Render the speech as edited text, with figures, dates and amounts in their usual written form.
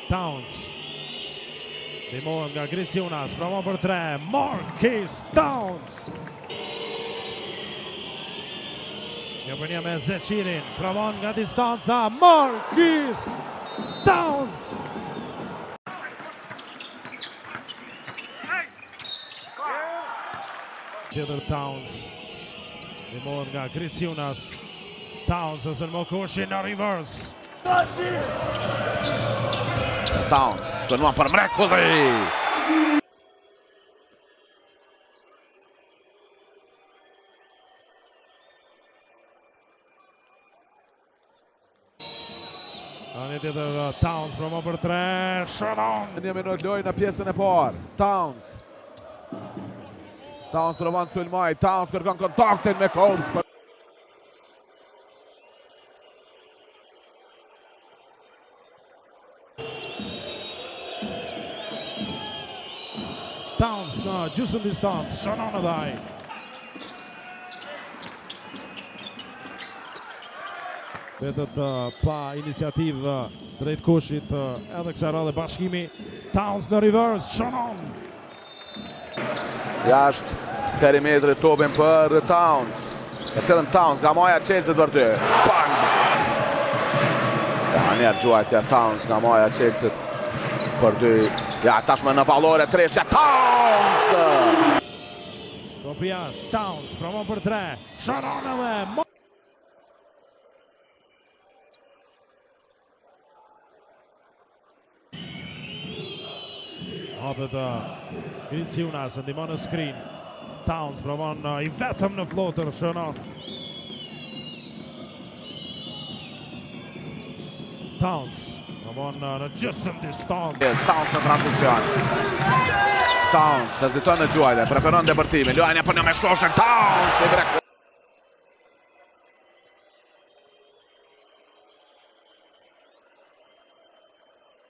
Towns. Ndihmohet nga Griciunas, provon për 3, Marquis Towns. Kjo për një me Zeqirin, provon nga distanca, Marquis Towns. Tjetër Towns. Ndihmohet nga Griciunas. Towns ose në Mokushi në reverse. Towns, shënuan për mrekulli. Një tjetër Towns, promo për 3, shënon. Një minut loj në pjesën e parë. Towns provon sulmoj, Towns kërkon kontaktin me Combs. Towns në gjysmë distancë, shënon edhe ai. Vetët pa iniciativë drejt kushit edhe kësaj radhe bashkimi. Towns në reverse, shënon. Jashtë perimetrit topin për Towns. E cilën Towns nga maja Chelsea për 2. Bang! Ja, njerë gjuajtja Towns nga maja Chelsea për 2. Ja, tashme në pallore, 3, Towns! Topi jashtë, Towns, provon për 3, shënon edhe. Hapet Griciunas, ndihmon në screen. Towns provon i vetëm në flotër, shënon. Towns provon në gjysmë distancë. Towns në tranzicion. Towns heziton në gjuajtje, preferon depërtimin. Luajtja për një me shoshën, Towns i brek.